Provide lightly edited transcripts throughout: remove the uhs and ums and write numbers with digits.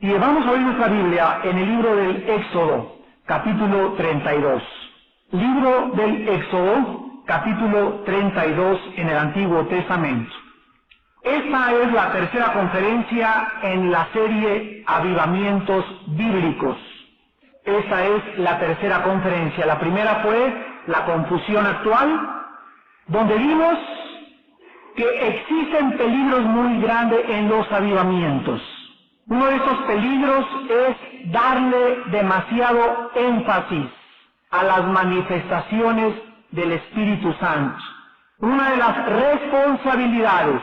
Y vamos a abrir nuestra Biblia en el libro del Éxodo, capítulo 32. Libro del Éxodo, capítulo 32 en el Antiguo Testamento. Esta es la tercera conferencia en la serie Avivamientos Bíblicos. Esta es la tercera conferencia. La primera fue la confusión actual, donde vimos que existen peligros muy grandes en los avivamientos. Uno de esos peligros es darle demasiado énfasis a las manifestaciones del Espíritu Santo. Una de las responsabilidades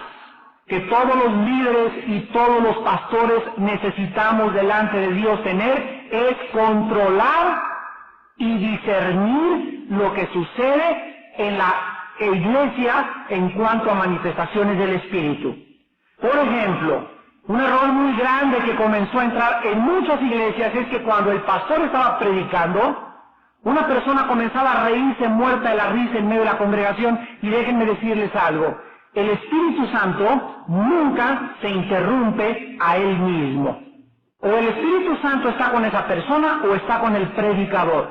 que todos los líderes y todos los pastores necesitamos delante de Dios tener es controlar y discernir lo que sucede en la iglesia en cuanto a manifestaciones del Espíritu. Por ejemplo, un error muy grande que comenzó a entrar en muchas iglesias es que cuando el pastor estaba predicando, una persona comenzaba a reírse muerta de la risa en medio de la congregación, y déjenme decirles algo, el Espíritu Santo nunca se interrumpe a él mismo. O el Espíritu Santo está con esa persona o está con el predicador.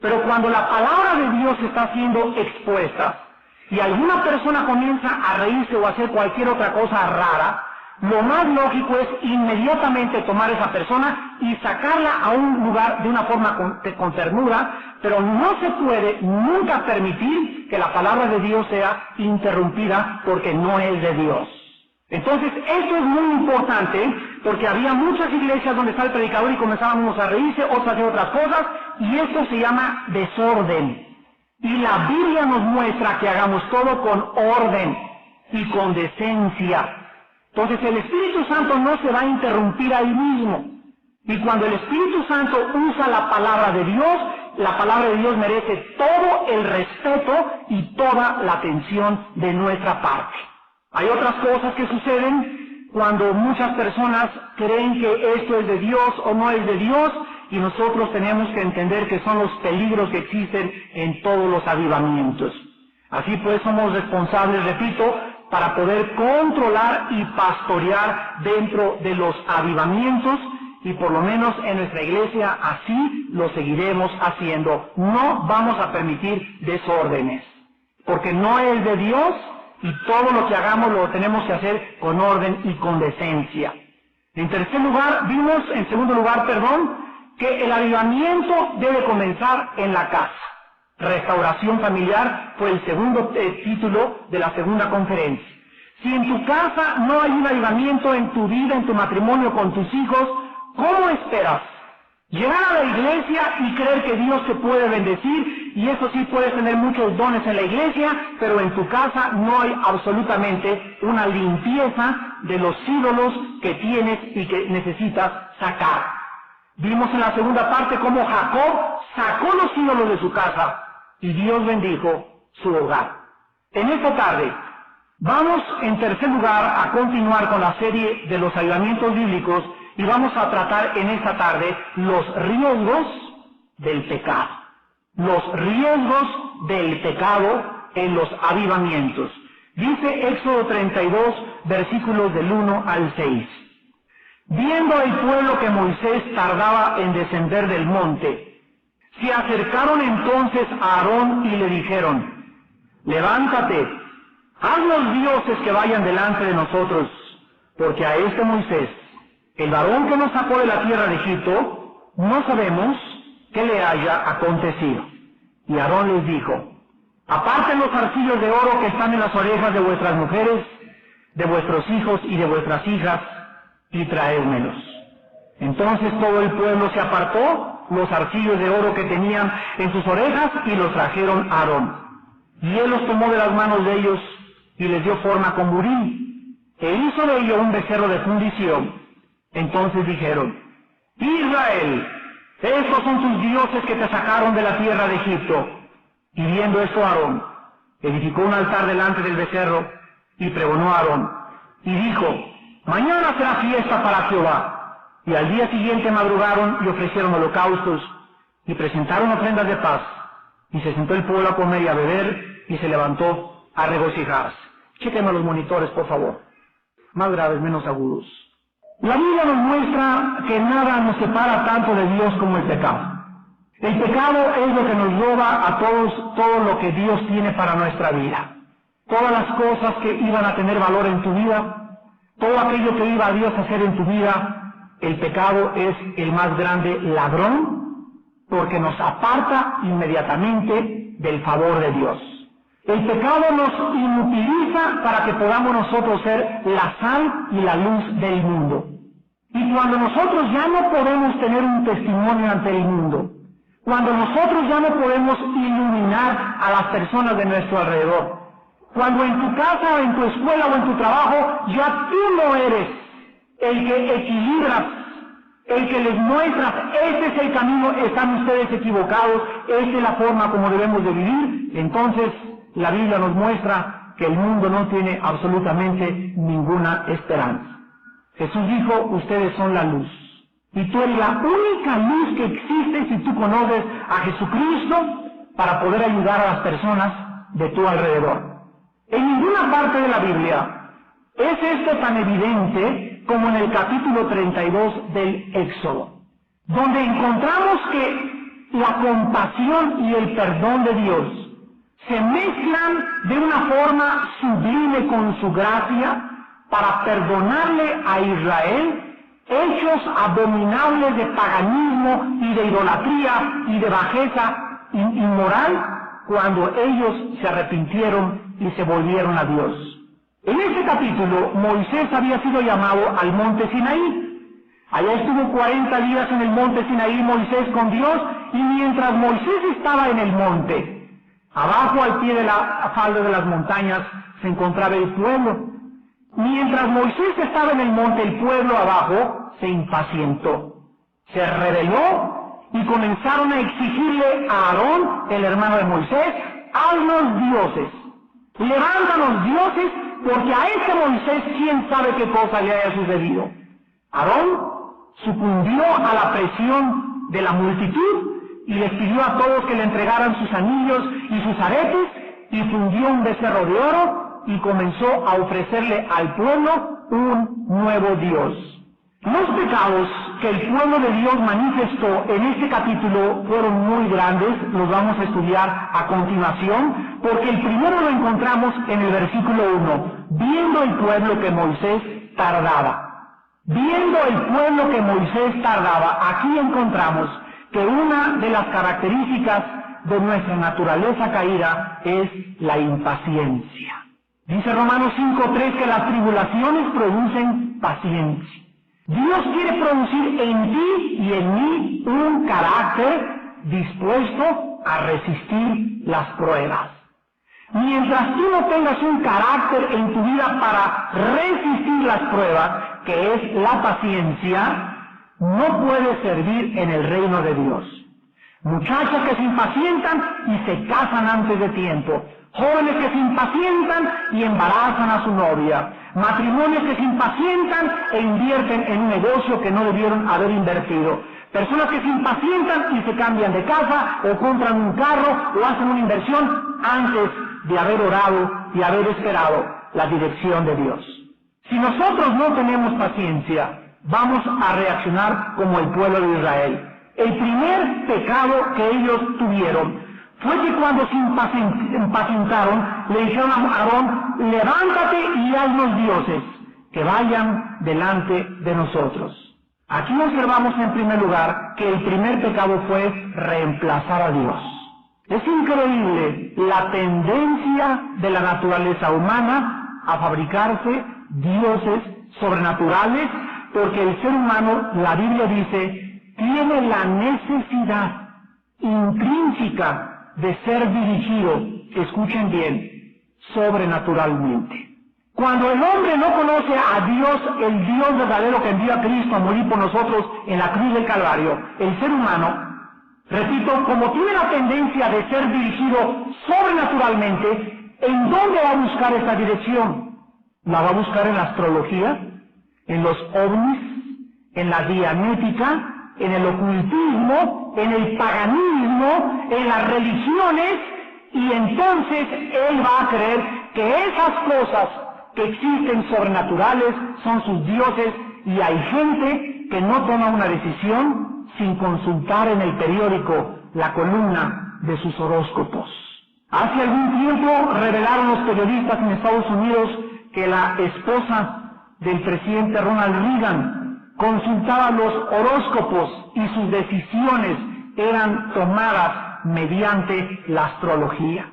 Pero cuando la palabra de Dios está siendo expuesta y alguna persona comienza a reírse o a hacer cualquier otra cosa rara, lo más lógico es inmediatamente tomar a esa persona y sacarla a un lugar de una forma con ternura, pero no se puede nunca permitir que la palabra de Dios sea interrumpida porque no es de Dios. Entonces, esto es muy importante porque había muchas iglesias donde está el predicador y comenzaban unos a reírse, otros a hacer otras cosas, y esto se llama desorden. Y la Biblia nos muestra que hagamos todo con orden y con decencia. Entonces el Espíritu Santo no se va a interrumpir ahí mismo. Y cuando el Espíritu Santo usa la palabra de Dios merece todo el respeto y toda la atención de nuestra parte. Hay otras cosas que suceden cuando muchas personas creen que esto es de Dios o no es de Dios, y nosotros tenemos que entender que son los peligros que existen en todos los avivamientos. Así pues somos responsables, repito, para poder controlar y pastorear dentro de los avivamientos, y por lo menos en nuestra iglesia así lo seguiremos haciendo. No vamos a permitir desórdenes, porque no es de Dios, y todo lo que hagamos lo tenemos que hacer con orden y con decencia. En segundo lugar, que el avivamiento debe comenzar en la casa. Restauración familiar fue el segundo título de la segunda conferencia. Si en tu casa no hay un avivamiento en tu vida, en tu matrimonio, con tus hijos, ¿cómo esperas llegar a la iglesia y creer que Dios te puede bendecir? Y eso sí, puedes tener muchos dones en la iglesia, pero en tu casa no hay absolutamente una limpieza de los ídolos que tienes y que necesitas sacar. Vimos en la segunda parte cómo Jacob sacó los ídolos de su casa y Dios bendijo su hogar. En esta tarde vamos en tercer lugar a continuar con la serie de los avivamientos bíblicos, y vamos a tratar en esta tarde los riesgos del pecado. Los riesgos del pecado en los avivamientos. Dice Éxodo 32, versículos del 1 al 6. Viendo el pueblo que Moisés tardaba en descender del monte, se acercaron entonces a Aarón y le dijeron: levántate, haz los dioses que vayan delante de nosotros, porque a este Moisés, el varón que nos sacó de la tierra de Egipto, no sabemos qué le haya acontecido. Y Aarón les dijo: aparten los zarcillos de oro que están en las orejas de vuestras mujeres, de vuestros hijos y de vuestras hijas, y traédmelos. Entonces todo el pueblo se apartó los zarcillos de oro que tenían en sus orejas y los trajeron a Aarón. Y él los tomó de las manos de ellos y les dio forma con burín, e hizo de ello un becerro de fundición. Entonces dijeron: Israel, estos son tus dioses que te sacaron de la tierra de Egipto. Y viendo esto Aarón, edificó un altar delante del becerro y pregonó a Aarón, y dijo: mañana será fiesta para Jehová. Y al día siguiente madrugaron y ofrecieron holocaustos y presentaron ofrendas de paz. Y se sentó el pueblo a comer y a beber, y se levantó a regocijarse. Chéquenme los monitores, por favor. Más graves, menos agudos. La Biblia nos muestra que nada nos separa tanto de Dios como el pecado. El pecado es lo que nos roba a todos todo lo que Dios tiene para nuestra vida. Todas las cosas que iban a tener valor en tu vida, todo aquello que iba a Dios a hacer en tu vida, el pecado es el más grande ladrón porque nos aparta inmediatamente del favor de Dios. El pecado nos inutiliza para que podamos nosotros ser la sal y la luz del mundo. Y cuando nosotros ya no podemos tener un testimonio ante el mundo, cuando nosotros ya no podemos iluminar a las personas de nuestro alrededor, cuando en tu casa o en tu escuela o en tu trabajo ya tú no eres el que equilibras, el que les muestras, este es el camino, están ustedes equivocados, esta es la forma como debemos de vivir, entonces la Biblia nos muestra que el mundo no tiene absolutamente ninguna esperanza. Jesús dijo, ustedes son la luz. Y tú eres la única luz que existe si tú conoces a Jesucristo para poder ayudar a las personas de tu alrededor. En ninguna parte de la Biblia es esto tan evidente como en el capítulo 32 del Éxodo, donde encontramos que la compasión y el perdón de Dios se mezclan de una forma sublime con su gracia para perdonarle a Israel hechos abominables de paganismo y de idolatría y de bajeza inmoral cuando ellos se arrepintieron y se volvieron a Dios. En este capítulo, Moisés había sido llamado al monte Sinaí. Allá estuvo 40 días en el monte Sinaí Moisés con Dios, y mientras Moisés estaba en el monte, abajo al pie de la falda de las montañas se encontraba el pueblo. Mientras Moisés estaba en el monte, el pueblo abajo se impacientó, se rebeló y comenzaron a exigirle a Aarón, el hermano de Moisés, haznos dioses, levántanos dioses, porque a este Moisés quién sabe qué cosa le haya sucedido. Aarón sucumbió a la presión de la multitud y les pidió a todos que le entregaran sus anillos y sus aretes, y fundió un becerro de oro y comenzó a ofrecerle al pueblo un nuevo Dios. Los pecados que el pueblo de Dios manifestó en este capítulo fueron muy grandes, los vamos a estudiar a continuación, porque el primero lo encontramos en el versículo 1, viendo el pueblo que Moisés tardaba. Viendo el pueblo que Moisés tardaba, aquí encontramos que una de las características de nuestra naturaleza caída es la impaciencia. Dice Romanos 5:3 que las tribulaciones producen paciencia. Dios quiere producir en ti y en mí un carácter dispuesto a resistir las pruebas. Mientras tú no tengas un carácter en tu vida para resistir las pruebas, que es la paciencia, no puedes servir en el reino de Dios. Muchachas que se impacientan y se casan antes de tiempo. Jóvenes que se impacientan y embarazan a su novia. Matrimonios que se impacientan e invierten en un negocio que no debieron haber invertido. Personas que se impacientan y se cambian de casa o compran un carro o hacen una inversión antes de haber orado y haber esperado la dirección de Dios. Si nosotros no tenemos paciencia, vamos a reaccionar como el pueblo de Israel. El primer pecado que ellos tuvieron fue que cuando se impacientaron, le dijeron a Aarón, levántate y haznos dioses, que vayan delante de nosotros. Aquí observamos en primer lugar que el primer pecado fue reemplazar a Dios. Es increíble la tendencia de la naturaleza humana a fabricarse dioses sobrenaturales, porque el ser humano, la Biblia dice, tiene la necesidad intrínseca de ser dirigido, escuchen bien, sobrenaturalmente. Cuando el hombre no conoce a Dios, el Dios verdadero que envió a Cristo a morir por nosotros en la cruz del Calvario, el ser humano, repito, como tiene la tendencia de ser dirigido sobrenaturalmente, ¿en dónde va a buscar esta dirección? ¿La va a buscar en la astrología? ¿En los ovnis? ¿En la dianética? ¿En el ocultismo? ¿En el paganismo? ¿En las religiones? Y entonces él va a creer que esas cosas que existen sobrenaturales son sus dioses y hay gente que no toma una decisión sin consultar en el periódico la columna de sus horóscopos. Hace algún tiempo revelaron los periodistas en Estados Unidos que la esposa del presidente Ronald Reagan consultaba los horóscopos y sus decisiones eran tomadas mediante la astrología.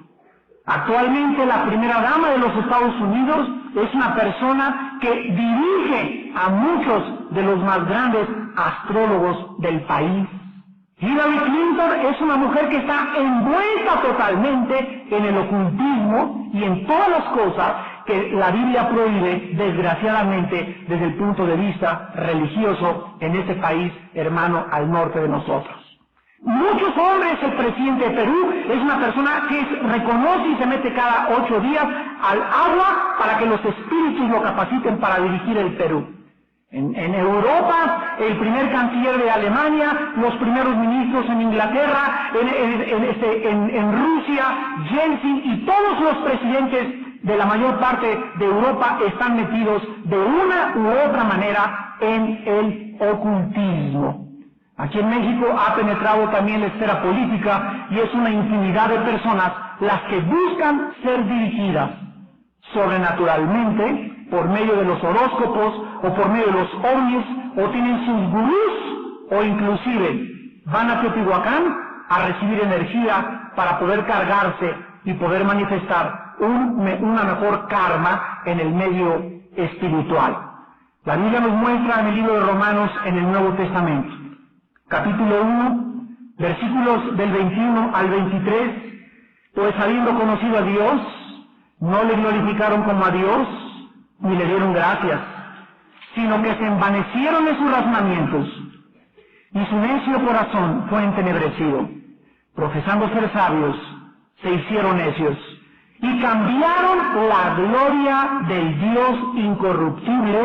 Actualmente la primera dama de los Estados Unidos es una persona que dirige a muchos de los más grandes astrólogos del país. Hillary Clinton es una mujer que está envuelta totalmente en el ocultismo y en todas las cosas que la Biblia prohíbe, desgraciadamente, desde el punto de vista religioso en ese país hermano al norte de nosotros. Muchos hombres, el presidente de Perú es una persona que reconoce y se mete cada 8 días al agua para que los espíritus lo capaciten para dirigir el Perú. En Europa, el primer canciller de Alemania, los primeros ministros en Inglaterra, en Rusia, Yeltsin y todos los presidentes de la mayor parte de Europa están metidos de una u otra manera en el ocultismo. Aquí en México ha penetrado también la esfera política y es una infinidad de personas las que buscan ser dirigidas sobrenaturalmente por medio de los horóscopos o por medio de los ovnis, o tienen sus gurús, o inclusive van a Teotihuacán a recibir energía para poder cargarse y poder manifestar una mejor karma en el medio espiritual. La Biblia nos muestra en el libro de Romanos, en el Nuevo Testamento, capítulo 1, versículos del 21 al 23, pues habiendo conocido a Dios, no le glorificaron como a Dios, ni le dieron gracias, sino que se envanecieron en sus razonamientos, y su necio corazón fue entenebrecido. Profesando ser sabios, se hicieron necios, y cambiaron la gloria del Dios incorruptible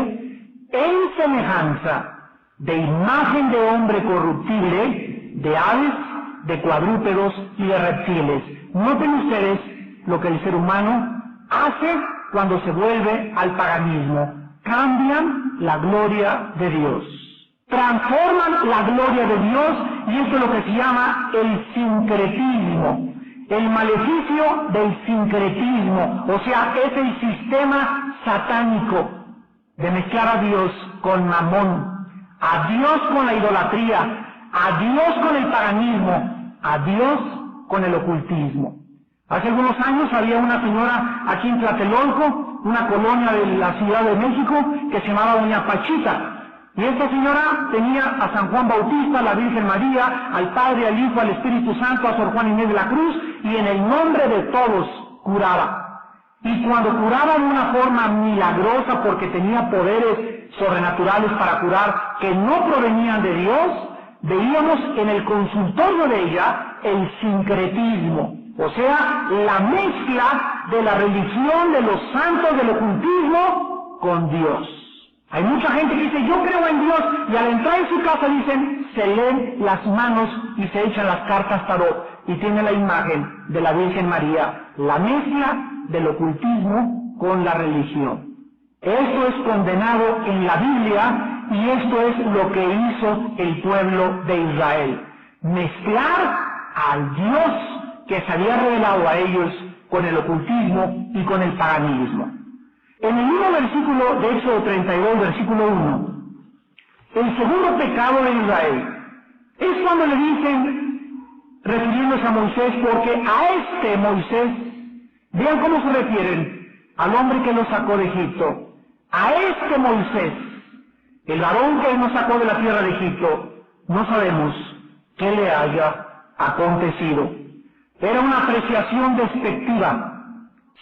en semejanza de imagen de hombre corruptible, de aves, de cuadrúpedos y de reptiles. Noten ustedes lo que el ser humano hace cuando se vuelve al paganismo. Cambian la gloria de Dios. Transforman la gloria de Dios, y esto es lo que se llama el sincretismo. El maleficio del sincretismo, o sea, es el sistema satánico de mezclar a Dios con Mamón, a Dios con la idolatría, a Dios con el paganismo, a Dios con el ocultismo. Hace algunos años había una señora aquí en Tlatelolco, una colonia de la Ciudad de México, que se llamaba Doña Pachita. Y esta señora tenía a San Juan Bautista, a la Virgen María, al Padre, al Hijo, al Espíritu Santo, a Sor Juan Inés de la Cruz, y en el nombre de todos curaba. Y cuando curaba de una forma milagrosa, porque tenía poderes sobrenaturales para curar que no provenían de Dios, veíamos en el consultorio de ella el sincretismo, o sea, la mezcla de la religión de los santos del ocultismo con Dios. Hay mucha gente que dice, yo creo en Dios, y al entrar en su casa dicen, se leen las manos y se echan las cartas tarot, y tiene la imagen de la Virgen María, la mezcla del ocultismo con la religión. Esto es condenado en la Biblia, y esto es lo que hizo el pueblo de Israel. Mezclar al Dios que se había revelado a ellos con el ocultismo y con el paganismo. En el mismo versículo de Éxodo 32, versículo 1, el segundo pecado de Israel es cuando le dicen, refiriéndose a Moisés, porque a este Moisés, vean cómo se refieren al hombre que los sacó de Egipto, a este Moisés, el varón que nos sacó de la tierra de Egipto, no sabemos qué le haya acontecido. Era una apreciación despectiva,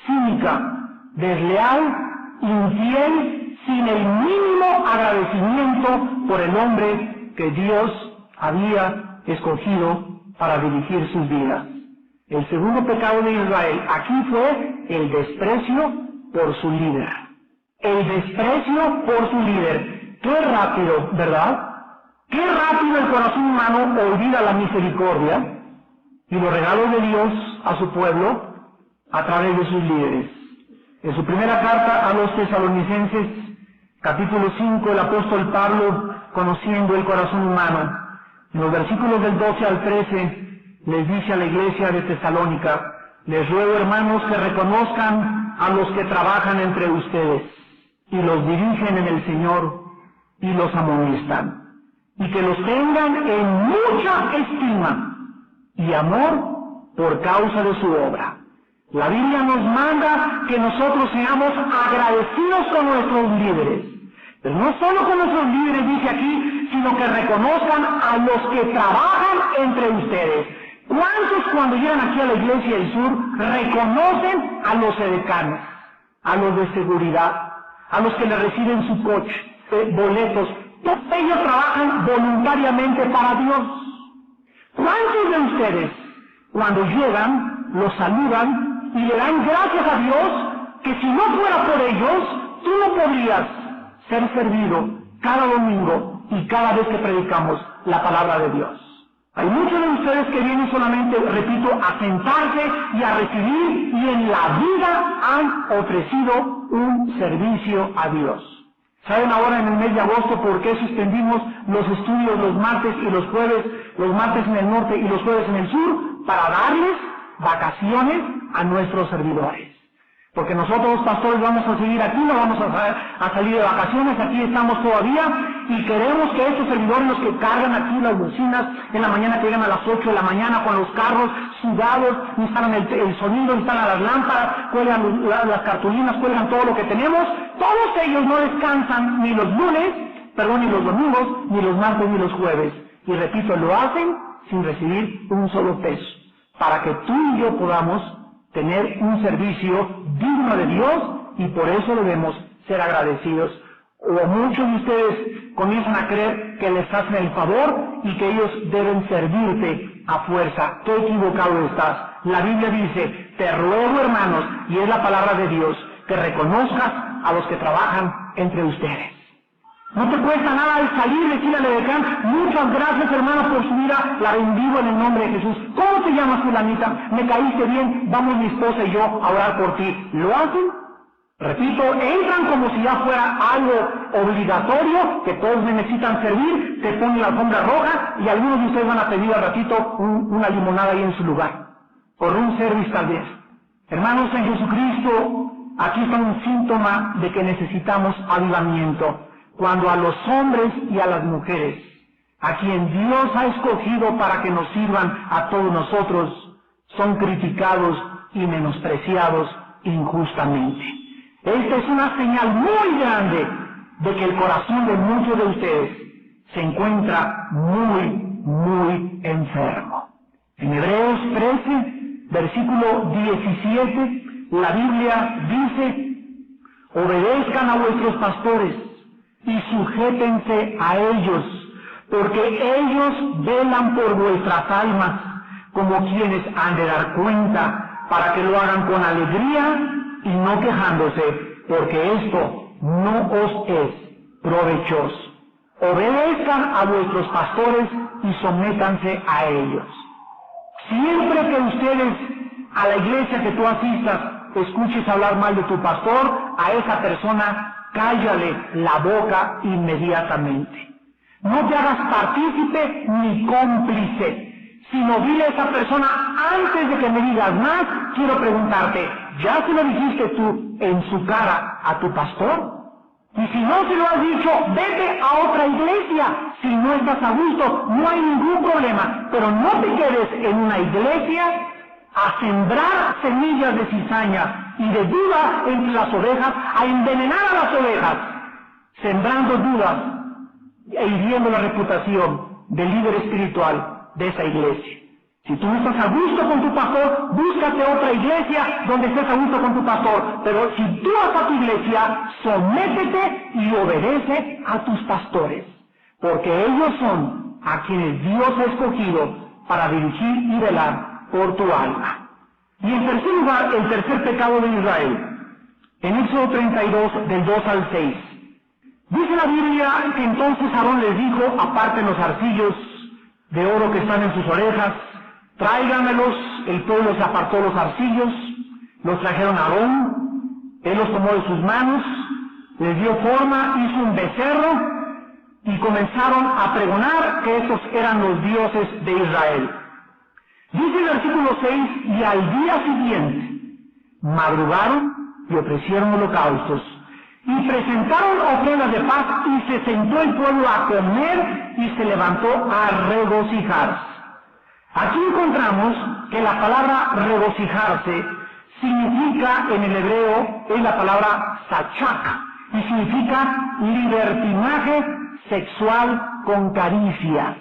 cínica, desleal, infiel, sin el mínimo agradecimiento por el hombre que Dios había escogido para dirigir sus vidas. El segundo pecado de Israel aquí fue el desprecio por su líder. El desprecio por su líder. Qué rápido, ¿verdad? Qué rápido el corazón humano olvida la misericordia y los regalos de Dios a su pueblo a través de sus líderes. En su primera carta a los tesalonicenses, Capítulo 5, el apóstol Pablo, conociendo el corazón humano, en los versículos del 12 al 13, les dice a la iglesia de Tesalónica: les ruego, hermanos, que reconozcan a los que trabajan entre ustedes y los dirigen en el Señor y los amonestan, y que los tengan en mucha estima y amor por causa de su obra. La Biblia nos manda que nosotros seamos agradecidos con nuestros líderes, pero no solo con nuestros líderes, dice aquí, sino que reconozcan a los que trabajan entre ustedes. ¿Cuántos cuando llegan aquí a la iglesia del sur reconocen a los edecanes, a los de seguridad, a los que le reciben su coche, boletos? Todos ellos trabajan voluntariamente para Dios. ¿Cuántos de ustedes cuando llegan los saludan y le dan gracias a Dios, que si no fuera por ellos tú no podrías ser servido cada domingo y cada vez que predicamos la palabra de Dios? Hay muchos de ustedes que vienen solamente, repito, a sentarse y a recibir, y en la vida han ofrecido un servicio a Dios. ¿Saben ahora en el mes de agosto por qué suspendimos los estudios los martes y los jueves, los martes en el norte y los jueves en el sur? Para darles vacaciones a nuestros servidores. Porque nosotros, pastores, vamos a seguir aquí, no vamos a salir de vacaciones, aquí estamos todavía, y queremos que estos servidores, los que cargan aquí las bocinas en la mañana, que llegan a las 8 de la mañana con los carros sudados, instalan el sonido, instalan las lámparas, cuelgan las cartulinas, cuelgan todo lo que tenemos, todos ellos no descansan ni los lunes, ni los domingos, ni los martes, ni los jueves. Y repito, lo hacen sin recibir un solo peso, para que tú y yo podamos tener un servicio digno de Dios, y por eso debemos ser agradecidos. O muchos de ustedes comienzan a creer que les hacen el favor y que ellos deben servirte a fuerza. Qué equivocado estás. La Biblia dice: te ruego, hermanos, y es la palabra de Dios, que reconozcas a los que trabajan entre ustedes. No te cuesta nada el salir y decirle al edecán: muchas gracias, hermano, por su vida, la bendigo en el nombre de Jesús. ¿Cómo te llamas, fulanita? Me caíste bien, vamos mi esposa y yo a orar por ti. ¿Lo hacen? Repito, entran como si ya fuera algo obligatorio, que todos necesitan servir, te ponen la alfombra roja y algunos de ustedes van a pedir al ratito una limonada ahí en su lugar, por un service tal vez. Hermanos en Jesucristo, aquí está un síntoma de que necesitamos avivamiento. Cuando a los hombres y a las mujeres, a quien Dios ha escogido para que nos sirvan a todos nosotros, son criticados y menospreciados injustamente. Esta es una señal muy grande de que el corazón de muchos de ustedes se encuentra muy enfermo. En Hebreos 13, versículo 17, la Biblia dice: obedezcan a vuestros pastores y sujétense a ellos, porque ellos velan por vuestras almas, como quienes han de dar cuenta, para que lo hagan con alegría y no quejándose, porque esto no os es provechoso. Obedezcan a vuestros pastores y sométanse a ellos. Siempre que ustedes, a la iglesia que tú asistas, escuches hablar mal de tu pastor, a esa persona cállale la boca inmediatamente. No te hagas partícipe ni cómplice, sino dile a esa persona: antes de que me digas más, quiero preguntarte, ¿ya se lo dijiste tú en su cara a tu pastor? Y si no se lo has dicho, vete a otra iglesia. Si no estás a gusto, no hay ningún problema, pero no te quedes en una iglesia a sembrar semillas de cizaña y de duda entre las ovejas, a envenenar a las ovejas, sembrando dudas e hiriendo la reputación del líder espiritual de esa iglesia. Si tú no estás a gusto con tu pastor, búscate otra iglesia donde estés a gusto con tu pastor. Pero si tú vas a tu iglesia, sométete y obedece a tus pastores, porque ellos son a quienes Dios ha escogido para dirigir y velar por tu alma. Y en tercer lugar, el tercer pecado de Israel, en Éxodo 32, del 2 al 6. Dice la Biblia que entonces Aarón les dijo: aparten los arcillos de oro que están en sus orejas, tráiganmelos. El pueblo se apartó los arcillos, los trajeron a Aarón, él los tomó de sus manos, Les dio forma, hizo un becerro y comenzaron a pregonar que estos eran los dioses de Israel. Dice el versículo 6, y al día siguiente madrugaron y ofrecieron holocaustos y presentaron ofrendas de paz, y se sentó el pueblo a comer y se levantó a regocijarse. Aquí encontramos que la palabra regocijarse significa en el hebreo, es la palabra sachak, y significa libertinaje sexual con caricias.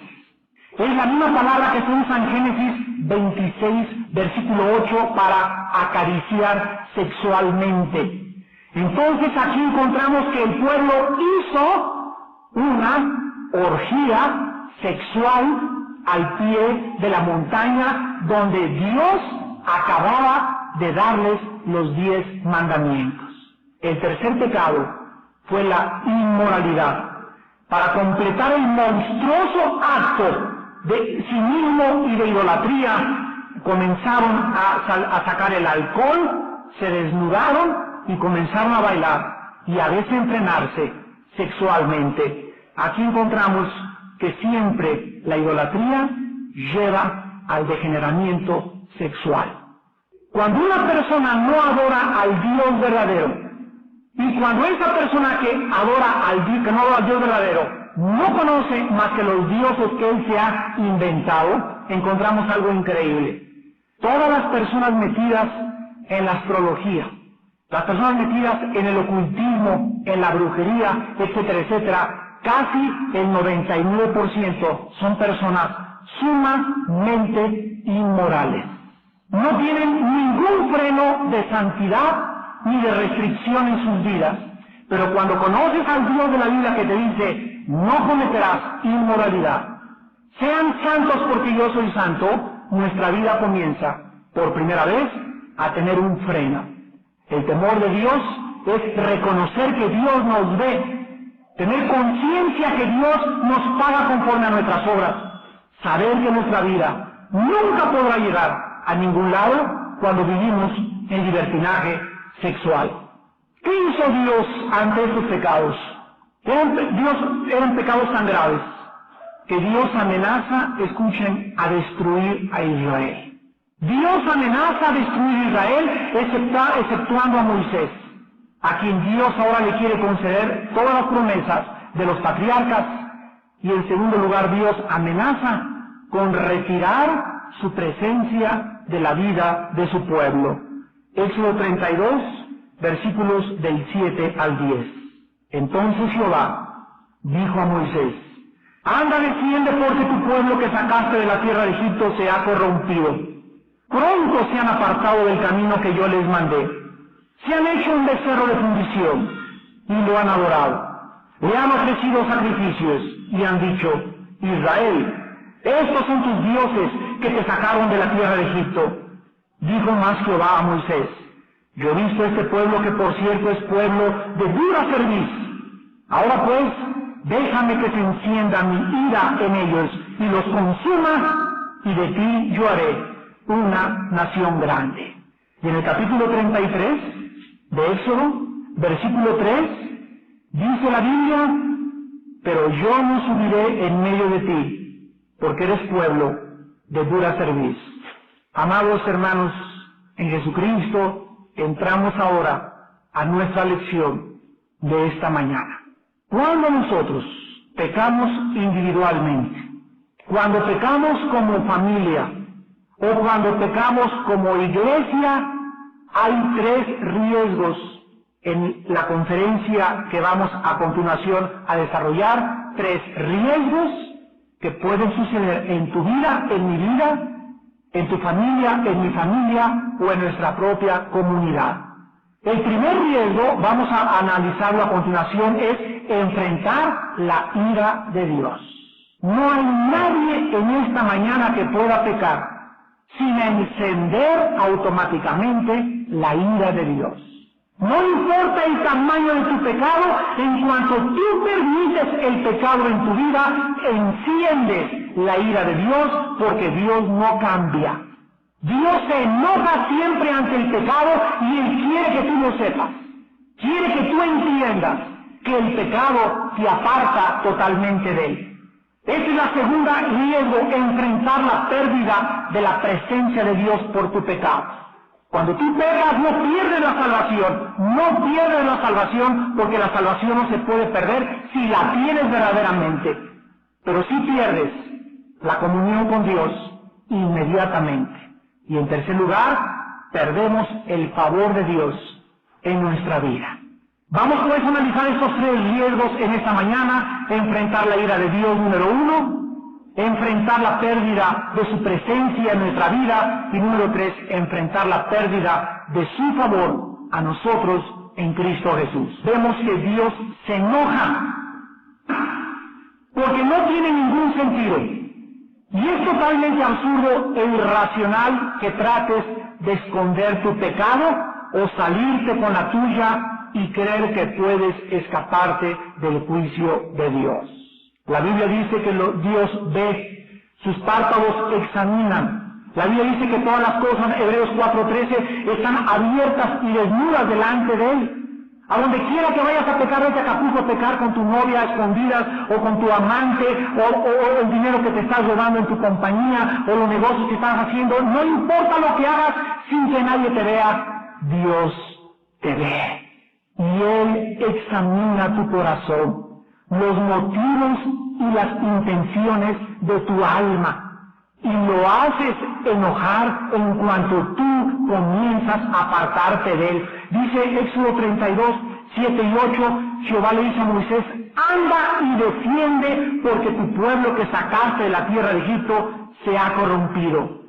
Es la misma palabra que se usa en Génesis 26, versículo 8, para acariciar sexualmente. Entonces aquí encontramos que el pueblo hizo una orgía sexual al pie de la montaña donde Dios acababa de darles los 10 mandamientos. El tercer pecado fue la inmoralidad. Para completar el monstruoso acto de cinismo y de idolatría, comenzaron a sacar el alcohol, se desnudaron y comenzaron a bailar y a desenfrenarse sexualmente. Aquí encontramos que siempre la idolatría lleva al degeneramiento sexual. Cuando una persona no adora al Dios verdadero, y cuando esa persona que no adora al Dios verdadero no conoce más que los dioses que él se ha inventado, encontramos algo increíble. Todas las personas metidas en la astrología, las personas metidas en el ocultismo, en la brujería, etcétera, etcétera, casi el 99% son personas sumamente inmorales. No tienen ningún freno de santidad ni de restricción en sus vidas. Pero cuando conoces al Dios de la Biblia que te dice, no cometerás inmoralidad, sean santos porque yo soy santo, nuestra vida comienza, por primera vez, a tener un freno. El temor de Dios es reconocer que Dios nos ve, tener conciencia que Dios nos paga conforme a nuestras obras, saber que nuestra vida nunca podrá llegar a ningún lado cuando vivimos en libertinaje sexual. ¿Qué hizo Dios ante estos pecados? Eran pecados tan graves que Dios amenaza, escuchen, a destruir a Israel. Dios amenaza a destruir a Israel, exceptuando a Moisés, a quien Dios ahora le quiere conceder todas las promesas de los patriarcas, y en segundo lugar Dios amenaza con retirar su presencia de la vida de su pueblo. Éxodo 32, versículos del 7 al 10. Entonces Jehová dijo a Moisés, anda, desciende, porque tu pueblo que sacaste de la tierra de Egipto se ha corrompido. Pronto se han apartado del camino que yo les mandé. Se han hecho un becerro de fundición y lo han adorado. Le han ofrecido sacrificios y han dicho, Israel, estos son tus dioses que te sacaron de la tierra de Egipto. Dijo más Jehová a Moisés, yo he visto este pueblo que por cierto es pueblo de dura cerviz. Ahora pues, déjame que se encienda mi ira en ellos y los consuma, y de ti yo haré una nación grande. Y en el capítulo 33 de Éxodo, versículo 3, dice la Biblia, pero yo no subiré en medio de ti, porque eres pueblo de dura cerviz. Amados hermanos, en Jesucristo entramos ahora a nuestra lección de esta mañana. Cuando nosotros pecamos individualmente, cuando pecamos como familia, o cuando pecamos como iglesia, hay 3 riesgos en la conferencia que vamos a continuación a desarrollar, 3 riesgos que pueden suceder en tu vida, en mi vida, en tu familia, en mi familia o en nuestra propia comunidad. El primer riesgo, vamos a analizarlo a continuación, es enfrentar la ira de Dios. No hay nadie en esta mañana que pueda pecar sin encender automáticamente la ira de Dios. No importa el tamaño de tu pecado, en cuanto tú permites el pecado en tu vida, enciendes la ira de Dios, porque Dios no cambia. Dios se enoja siempre ante el pecado y Él quiere que tú lo sepas. Quiere que tú entiendas que el pecado te aparta totalmente de Él. Esa es la segunda riesgo, enfrentar la pérdida de la presencia de Dios por tu pecado. Cuando tú pecas, no pierdes la salvación, no pierdes la salvación, porque la salvación no se puede perder si la tienes verdaderamente. Pero sí pierdes la comunión con Dios inmediatamente. Y en tercer lugar, perdemos el favor de Dios en nuestra vida. Vamos pues a analizar estos tres riesgos en esta mañana: enfrentar la ira de Dios, número 1, enfrentar la pérdida de su presencia en nuestra vida, y número 3, enfrentar la pérdida de su favor a nosotros en Cristo Jesús. Vemos que Dios se enoja porque no tiene ningún sentido. Y es totalmente absurdo e irracional que trates de esconder tu pecado o salirte con la tuya y creer que puedes escaparte del juicio de Dios. La Biblia dice que Dios ve, sus párpados examinan. La Biblia dice que todas las cosas, Hebreos 4:13, están abiertas y desnudas delante de Él. A donde quiera que vayas a pecar, vete a Acapulco a pecar con tu novia a escondidas, o con tu amante, o el dinero que te estás robando en tu compañía, o los negocios que estás haciendo. No importa lo que hagas sin que nadie te vea, Dios te ve. Y Él examina tu corazón, los motivos y las intenciones de tu alma, y lo haces enojar en cuanto tú comienzas a apartarte de Él. Dice Éxodo 32, 7 y 8, Jehová le dice a Moisés: anda y defiende, porque tu pueblo que sacaste de la tierra de Egipto se ha corrompido.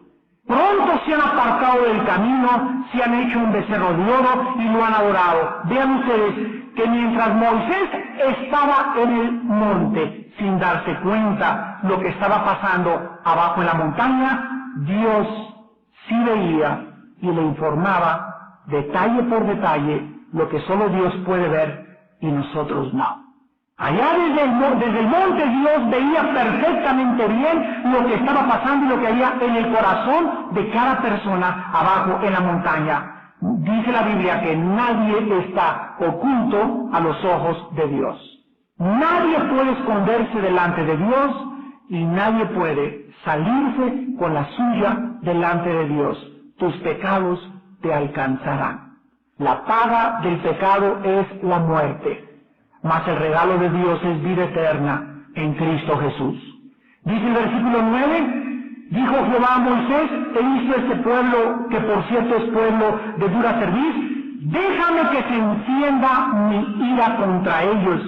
Pronto se han apartado del camino, se han hecho un becerro de oro y lo han adorado. Vean ustedes que mientras Moisés estaba en el monte, sin darse cuenta lo que estaba pasando abajo en la montaña, Dios sí veía y le informaba detalle por detalle lo que solo Dios puede ver y nosotros no. Allá desde el monte Dios veía perfectamente bien lo que estaba pasando y lo que había en el corazón de cada persona abajo en la montaña. Dice la Biblia que nadie está oculto a los ojos de Dios. Nadie puede esconderse delante de Dios y nadie puede salirse con la suya delante de Dios. Tus pecados te alcanzarán. La paga del pecado es la muerte, mas el regalo de Dios es vida eterna en Cristo Jesús. Dice el versículo 9, dijo Jehová a Moisés: he visto este pueblo, que por cierto es pueblo de dura cerviz, déjame que se encienda mi ira contra ellos,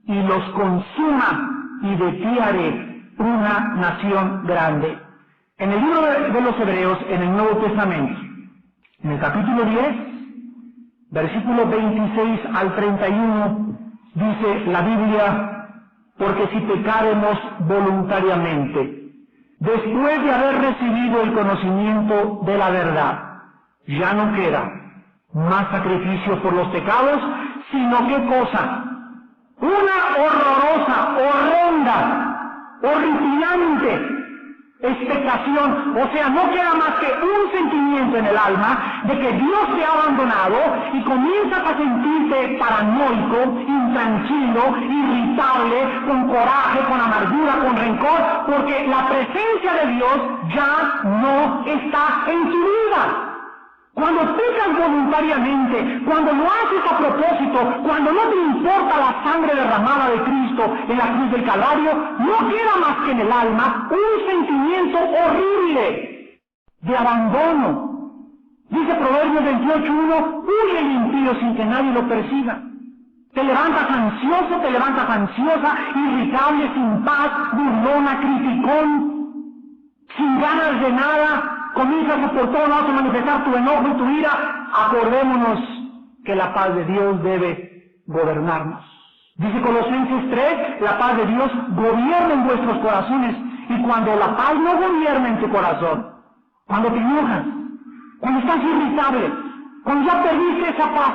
y los consuma, y de ti haré una nación grande. En el libro de los Hebreos, en el Nuevo Testamento, en el capítulo 10, versículo 26 al 31, dice la Biblia: porque si pecaremos voluntariamente, después de haber recibido el conocimiento de la verdad, ya no queda más sacrificio por los pecados, sino ¿qué cosa? Una horrorosa, horrenda, horripilante expectación. O sea, no queda más que un sentimiento en el alma de que Dios te ha abandonado, y comienzas a sentirte paranoico, intranquilo, irritable, con coraje, con amargura, con rencor, porque la presencia de Dios ya no está en tu vida. Cuando pecas voluntariamente, cuando lo haces a propósito, cuando no te importa la sangre derramada de Cristo en la cruz del Calvario, no queda más que en el alma un sentimiento horrible de abandono. Dice Proverbios 28:1, huye el impío sin que nadie lo persiga. Te levantas ansioso, te levantas ansiosa, irritable, sin paz, burlona, criticón, sin ganas de nada. Comienzas por todos lados a manifestar tu enojo y tu ira. Acordémonos que la paz de Dios debe gobernarnos. Dice Colosenses 3, la paz de Dios gobierna en vuestros corazones. Y cuando la paz no gobierna en tu corazón, cuando te enojas, cuando estás irritable, cuando ya perdiste esa paz,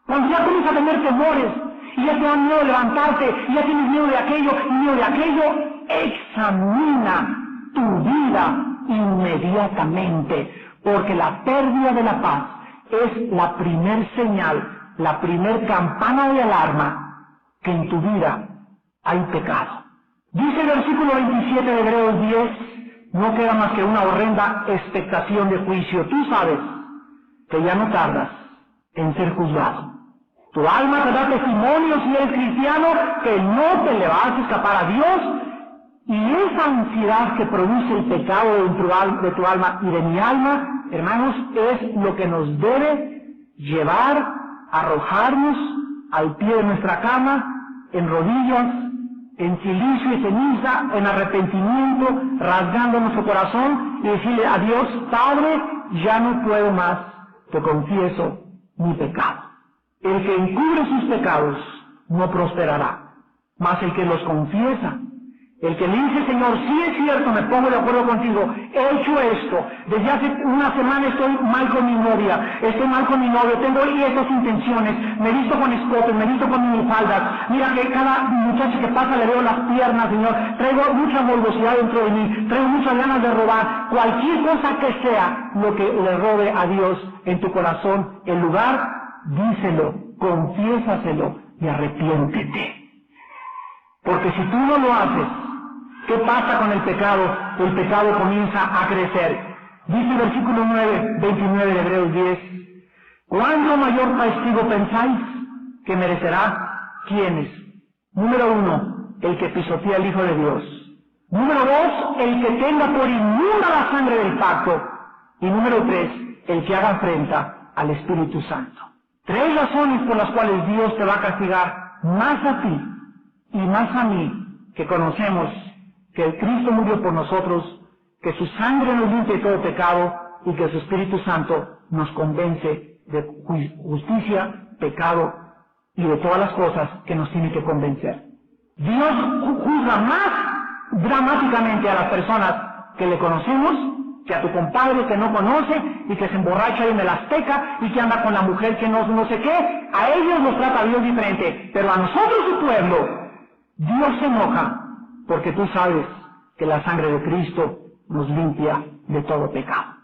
cuando ya comienzas a tener temores, y ya te da miedo de levantarte, y ya tienes miedo de aquello y miedo de aquello, examina tu vida inmediatamente, porque la pérdida de la paz es la primer señal la primer campana de alarma que en tu vida hay pecado. Dice el versículo 27 de Hebreos 10, no queda más que una horrenda expectación de juicio. Tú sabes que ya no tardas en ser juzgado. Tu alma te da testimonio, si eres cristiano, que no te le vas a escapar a Dios, y esa ansiedad que produce el pecado de tu alma y de mi alma, hermanos, es lo que nos debe llevar a arrojarnos al pie de nuestra cama, en rodillas, en silicio y ceniza, en arrepentimiento, rasgando nuestro corazón y decirle a Dios: Padre, ya no puedo más, te confieso mi pecado. El que encubre sus pecados no prosperará, mas el que los confiesa, el que le dice: Señor, sí es cierto, me pongo de acuerdo contigo, he hecho esto, desde hace una semana estoy mal con mi novia, estoy mal con mi novio, tengo estas intenciones, me visto con escotes, me visto con minifaldas, mira que cada muchacho que pasa le veo las piernas, Señor, traigo mucha morbosidad dentro de mí, traigo muchas ganas de robar, cualquier cosa que sea lo que le robe a Dios en tu corazón, en lugar, díselo, confiésaselo y arrepiéntete. Porque si tú no lo haces, ¿qué pasa con el pecado? El pecado comienza a crecer. Dice el versículo 29 de Hebreos 10, ¿cuánto mayor castigo pensáis que merecerá? ¿Quiénes? Número 1, el que pisotea al Hijo de Dios. Número 2, el que tenga por inmunda la sangre del pacto. Y número 3, el que haga afrenta al Espíritu Santo. 3 razones por las cuales Dios te va a castigar más a ti y más a mí, que conocemos que el Cristo murió por nosotros, que su sangre nos limpia de todo pecado y que su Espíritu Santo nos convence de justicia, pecado y de todas las cosas que nos tiene que convencer. Dios juzga más dramáticamente a las personas que le conocemos que a tu compadre que no conoce y que se emborracha en el Azteca y que anda con la mujer que no sé qué. A ellos los trata Dios diferente, pero a nosotros, su pueblo, Dios se enoja porque tú sabes que la sangre de Cristo nos limpia de todo pecado.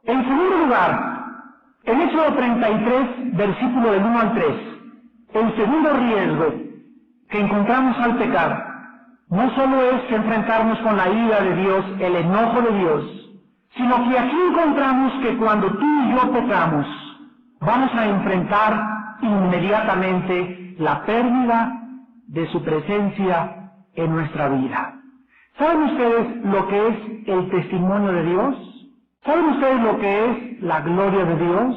En segundo lugar, en Éxodo 33, versículo del 1 al 3, el segundo riesgo que encontramos al pecar no solo es enfrentarnos con la ira de Dios, el enojo de Dios, sino que aquí encontramos que cuando tú y yo pecamos, vamos a enfrentar inmediatamente la pérdida de su presencia en nuestra vida. ¿Saben ustedes lo que es el testimonio de Dios? ¿Saben ustedes lo que es la gloria de Dios?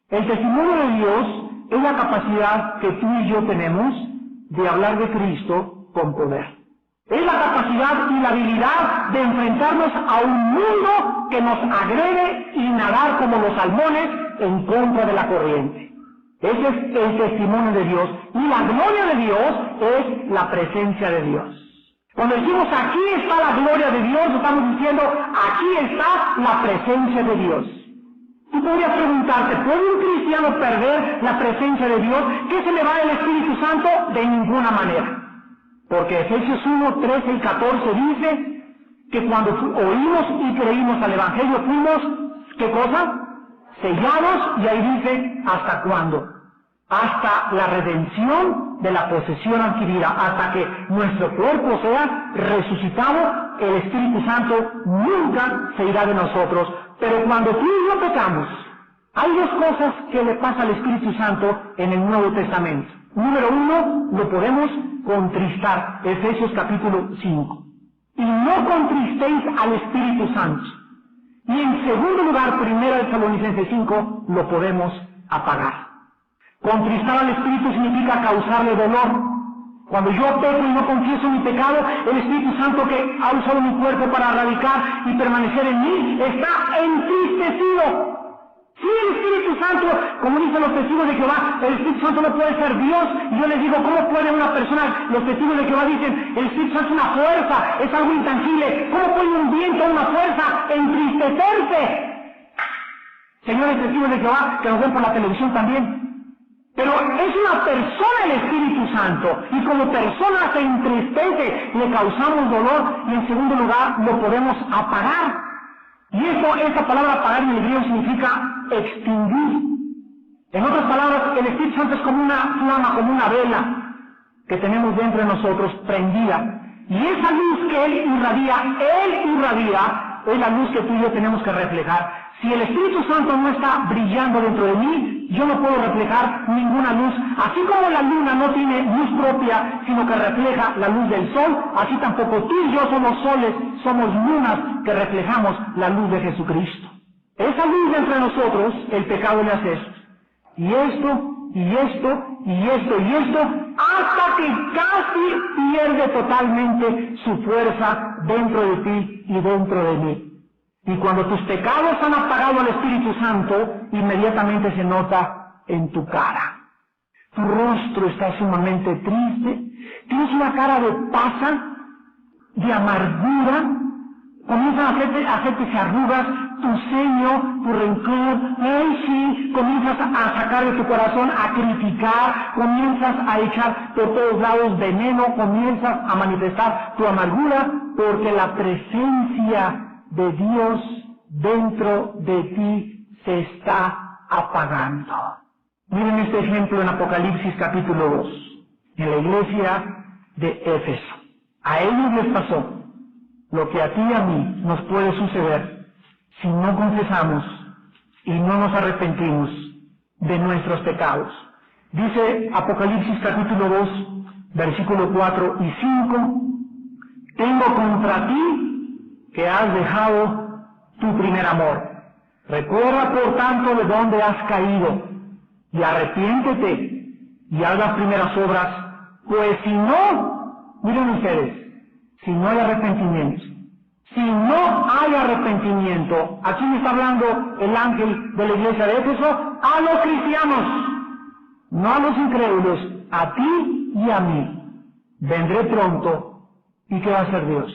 El testimonio de Dios es la capacidad que tú y yo tenemos de hablar de Cristo con poder. Es la capacidad y la habilidad de enfrentarnos a un mundo que nos agrede y nadar como los salmones en contra de la corriente. Ese es el testimonio de Dios. Y la gloria de Dios es la presencia de Dios. Cuando decimos aquí está la gloria de Dios, estamos diciendo aquí está la presencia de Dios. Tú podrías preguntarte, ¿puede un cristiano perder la presencia de Dios? ¿Qué se le va al Espíritu Santo? De ninguna manera. Porque Efesios 1, 13 y 14 dice que cuando oímos y creímos al Evangelio fuimos, ¿qué cosa? Sellados, y ahí dice, ¿hasta cuándo? Hasta la redención de la posesión adquirida, hasta que nuestro cuerpo sea resucitado, el Espíritu Santo nunca se irá de nosotros. Pero cuando tú y yo pecamos, hay 2 cosas que le pasa al Espíritu Santo en el Nuevo Testamento. Número 1, lo podemos contristar, Efesios capítulo 5. Y no contristéis al Espíritu Santo. Y en segundo lugar, 1 Tesalonicenses 5, lo podemos apagar. Contristar al Espíritu significa causarle dolor. Cuando yo peco y no confieso mi pecado, el Espíritu Santo que ha usado mi cuerpo para radicar y permanecer en mí, está entristecido. Sí, el Espíritu Santo, como dicen los testigos de Jehová, el Espíritu Santo no puede ser Dios. Y yo les digo, ¿cómo puede una persona, los testigos de Jehová dicen, el Espíritu Santo es una fuerza, es algo intangible? ¿Cómo puede un viento, una fuerza, entristecerse? Señores testigos de Jehová, que nos ven por la televisión también. Pero es una persona el Espíritu Santo, y como persona se entristece, le causamos dolor, y en segundo lugar, lo podemos apagar. Y esa palabra apagar en el griego significa extinguir. En otras palabras, el Espíritu Santo es como una flama, como una vela que tenemos dentro de nosotros prendida. Y esa luz que Él irradia, es la luz que tú y yo tenemos que reflejar. Si el Espíritu Santo no está brillando dentro de mí, yo no puedo reflejar ninguna luz. Así como la luna no tiene luz propia, sino que refleja la luz del sol, así tampoco tú y yo somos soles, somos lunas que reflejamos la luz de Jesucristo. Esa luz dentro de nosotros, el pecado le hace esto. Y esto, y esto, y esto, y esto, hasta que casi pierde totalmente su fuerza dentro de ti y dentro de mí. Y cuando tus pecados han apagado al Espíritu Santo, inmediatamente se nota en tu cara. Tu rostro está sumamente triste, tienes una cara de pasa, de amargura, comienzan a hacerte arrugas, tu ceño, tu rencor, ay sí, comienzas a sacar de tu corazón, a criticar, comienzas a echar por todos lados veneno, comienzas a manifestar tu amargura, porque la presencia de Dios dentro de ti se está apagando. Miren este ejemplo en Apocalipsis capítulo 2, en la iglesia de Éfeso. A ellos les pasó lo que a ti y a mí nos puede suceder si no confesamos y no nos arrepentimos de nuestros pecados. Dice Apocalipsis capítulo 2, versículo 4 y 5, tengo contra ti que has dejado tu primer amor. Recuerda por tanto de dónde has caído y arrepiéntete y haz las primeras obras, pues si no, miren ustedes, si no hay arrepentimiento, ¿a quién está hablando el ángel de la iglesia de Éfeso? A los cristianos, no a los incrédulos, a ti y a mí. Vendré pronto, ¿y qué va a hacer Dios?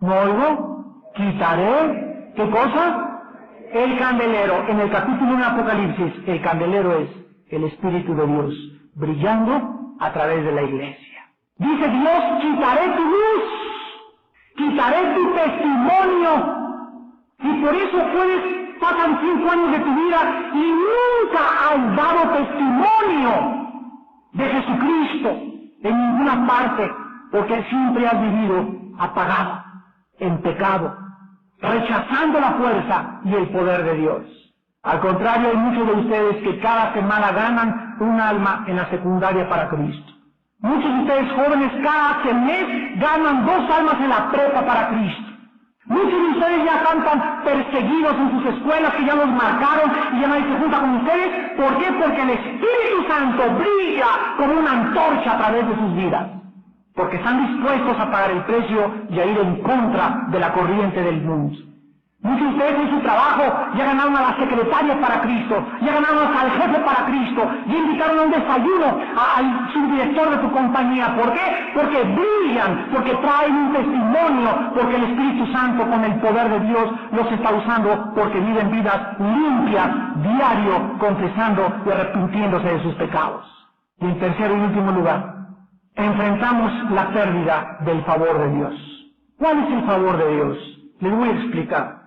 ¿No oigo? Quitaré, ¿qué cosa? El candelero. En el capítulo 1 de Apocalipsis, el candelero es el Espíritu de Dios, brillando a través de la iglesia. Dice Dios, quitaré tu luz, quitaré tu testimonio. Y por eso pasan 5 años de tu vida y nunca has dado testimonio de Jesucristo en ninguna parte, porque siempre has vivido apagado, en pecado, rechazando la fuerza y el poder de Dios. Al contrario, hay muchos de ustedes que cada semana ganan un alma en la secundaria para Cristo. Muchos de ustedes jóvenes cada mes ganan 2 almas en la prepa para Cristo. Muchos de ustedes ya están tan perseguidos en sus escuelas que ya los marcaron y ya nadie se junta con ustedes. ¿Por qué? Porque el Espíritu Santo brilla como una antorcha a través de sus vidas. Porque están dispuestos a pagar el precio y a ir en contra de la corriente del mundo. Muchos de ustedes en su trabajo ya ganaron a la secretaria para Cristo, ya ganaron al jefe para Cristo, ya invitaron a un desayuno al subdirector de tu compañía. ¿Por qué? Porque brillan, porque traen un testimonio, porque el Espíritu Santo con el poder de Dios los está usando, porque viven vidas limpias, diario, confesando y arrepintiéndose de sus pecados. Y en tercer y último lugar, enfrentamos la pérdida del favor de Dios. ¿Cuál es el favor de Dios? Les voy a explicar.